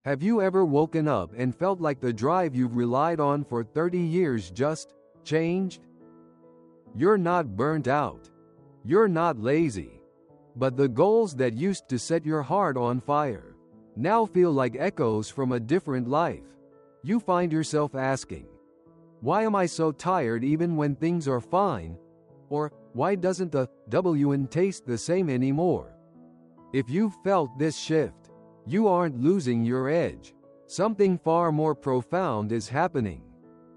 Have you ever woken up and felt like the drive you've relied on for 30 years just changed? You're not burnt out. You're not lazy. But the goals that used to set your heart on fire now feel like echoes from a different life. You find yourself asking, why am I so tired even when things are fine? Or, why doesn't the WN taste the same anymore? If you've felt this shift, you aren't losing your edge. Something far more profound is happening.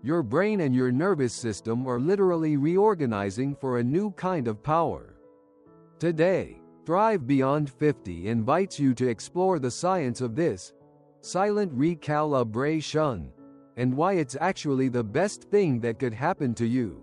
Your brain and your nervous system are literally reorganizing for a new kind of power. Today, Thrive Beyond 50 invites you to explore the science of this silent recalibration and why it's actually the best thing that could happen to you.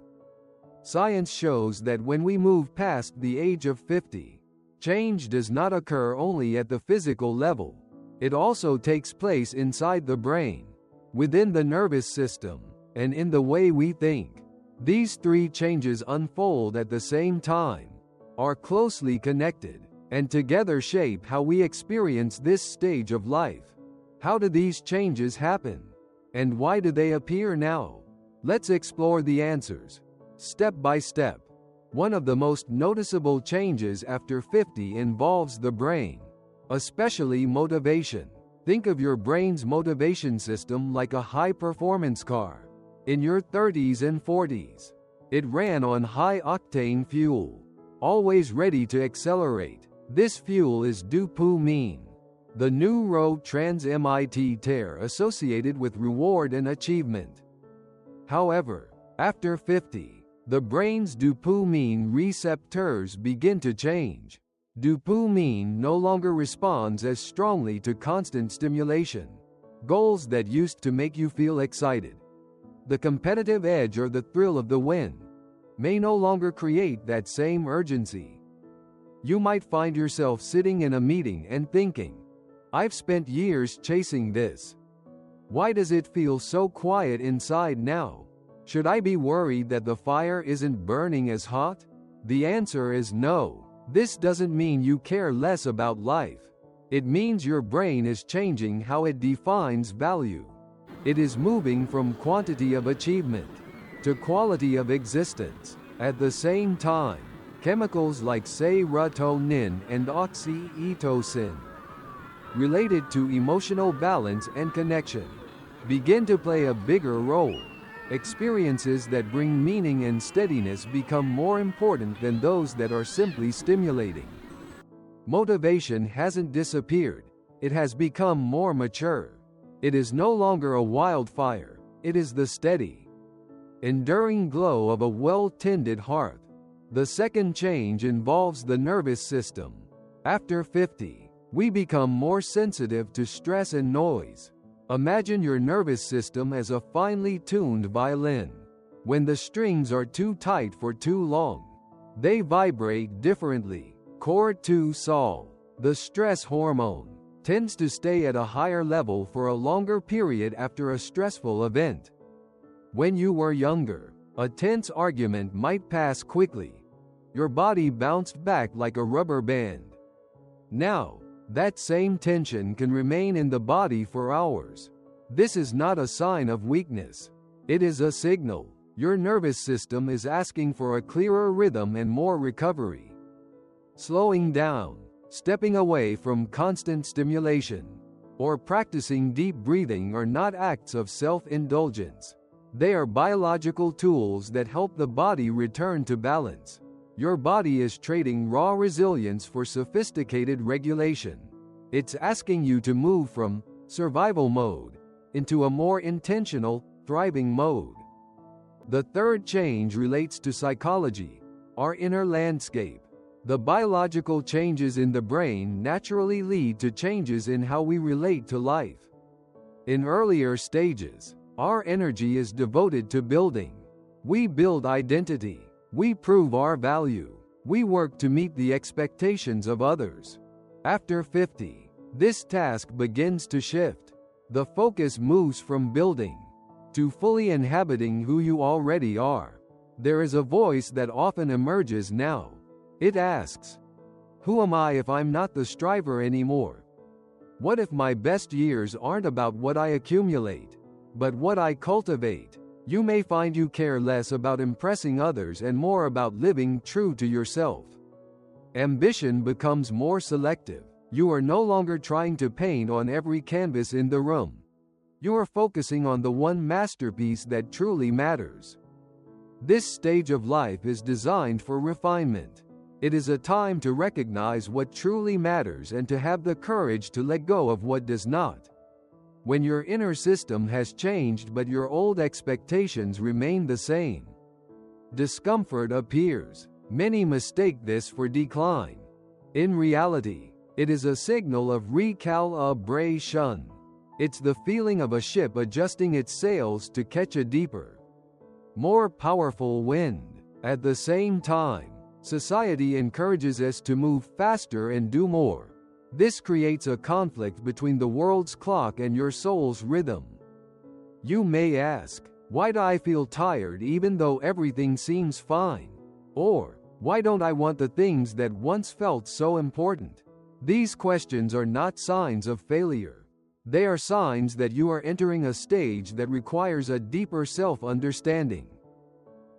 Science shows that when we move past the age of 50, change does not occur only at the physical level. It also takes place inside the brain, within the nervous system, and in the way we think. These three changes unfold at the same time, are closely connected, and together shape how we experience this stage of life. How do these changes happen? And why do they appear now? Let's explore the answers, step by step. One of the most noticeable changes after 50 involves the brain, especially motivation. Think of your brain's motivation system like a high-performance car. In your 30s and 40s, it ran on high-octane fuel, always ready to accelerate. This fuel is dopamine, the neurotransmitter associated with reward and achievement. However, after 50, the brain's dopamine receptors begin to change. Dopamine no longer responds as strongly to constant stimulation. Goals that used to make you feel excited, the competitive edge or the thrill of the win, may no longer create that same urgency. You might find yourself sitting in a meeting and thinking, I've spent years chasing this. Why does it feel so quiet inside now? Should I be worried that the fire isn't burning as hot? The answer is no. This doesn't mean you care less about life. It means your brain is changing how it defines value. It is moving from quantity of achievement to quality of existence. At the same time, chemicals like serotonin and oxytocin, related to emotional balance and connection, begin to play a bigger role. Experiences that bring meaning and steadiness become more important than those that are simply stimulating. Motivation hasn't disappeared, it has become more mature. It is no longer a wildfire, it is the steady, enduring glow of a well-tended hearth. The second change involves the nervous system. After 50, we become more sensitive to stress and noise. Imagine your nervous system as a finely tuned violin. When the strings are too tight for too long, they vibrate differently. Cortisol, the stress hormone, tends to stay at a higher level for a longer period after a stressful event. When you were younger, a tense argument might pass quickly. Your body bounced back like a rubber band. Now, that same tension can remain in the body for hours. This is not a sign of weakness. It is a signal. Your nervous system is asking for a clearer rhythm and more recovery. Slowing down, stepping away from constant stimulation, or practicing deep breathing are not acts of self-indulgence. They are biological tools that help the body return to balance. Your body is trading raw resilience for sophisticated regulation. It's asking you to move from survival mode into a more intentional, thriving mode. The third change relates to psychology, our inner landscape. The biological changes in the brain naturally lead to changes in how we relate to life. In earlier stages, our energy is devoted to building. We build identity. We prove our value. We work to meet the expectations of others. After 50, this task begins to shift. The focus moves from building to fully inhabiting who you already are. There is a voice that often emerges now. It asks, who am I if I'm not the striver anymore? What if my best years aren't about what I accumulate, but what I cultivate? You may find you care less about impressing others and more about living true to yourself. Ambition becomes more selective. You are no longer trying to paint on every canvas in the room. You are focusing on the one masterpiece that truly matters. This stage of life is designed for refinement. It is a time to recognize what truly matters and to have the courage to let go of what does not. When your inner system has changed but your old expectations remain the same, discomfort appears. Many mistake this for decline. In reality, it is a signal of recalibration. It's the feeling of a ship adjusting its sails to catch a deeper, more powerful wind. At the same time, society encourages us to move faster and do more. This creates a conflict between the world's clock and your soul's rhythm. You may ask, why do I feel tired even though everything seems fine? Or, why don't I want the things that once felt so important? These questions are not signs of failure. They are signs that you are entering a stage that requires a deeper self-understanding.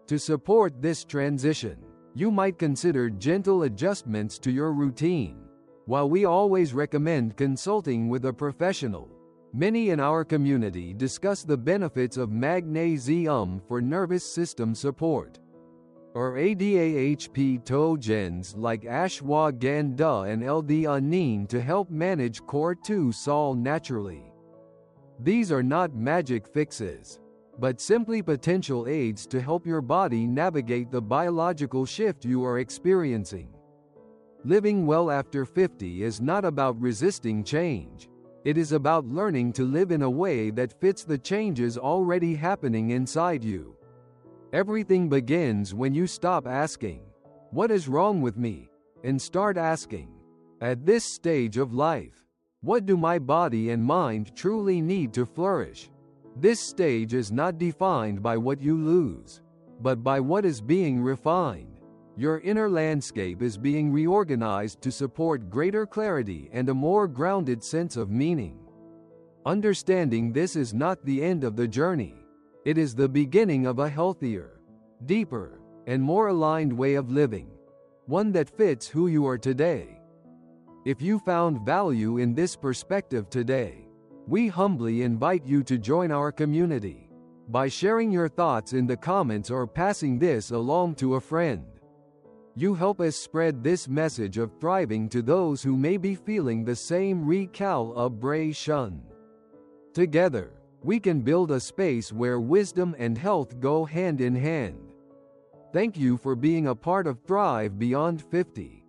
To support this transition, you might consider gentle adjustments to your routine. While we always recommend consulting with a professional, many in our community discuss the benefits of magnesium for nervous system support, or adaptogens like ashwagandha and L-theanine to help manage cortisol naturally. These are not magic fixes, but simply potential aids to help your body navigate the biological shift you are experiencing. Living well after 50 is not about resisting change. It is about learning to live in a way that fits the changes already happening inside you. Everything begins when you stop asking, "What is wrong with me?" and start asking, at this stage of life, "What do my body and mind truly need to flourish?" This stage is not defined by what you lose, but by what is being refined. Your inner landscape is being reorganized to support greater clarity and a more grounded sense of meaning. Understanding this is not the end of the journey. It is the beginning of a healthier, deeper, and more aligned way of living, one that fits who you are today. If you found value in this perspective today, we humbly invite you to join our community by sharing your thoughts in the comments or passing this along to a friend. You help us spread this message of thriving to those who may be feeling the same recalibration. Together, we can build a space where wisdom and health go hand in hand. Thank you for being a part of Thrive Beyond 50.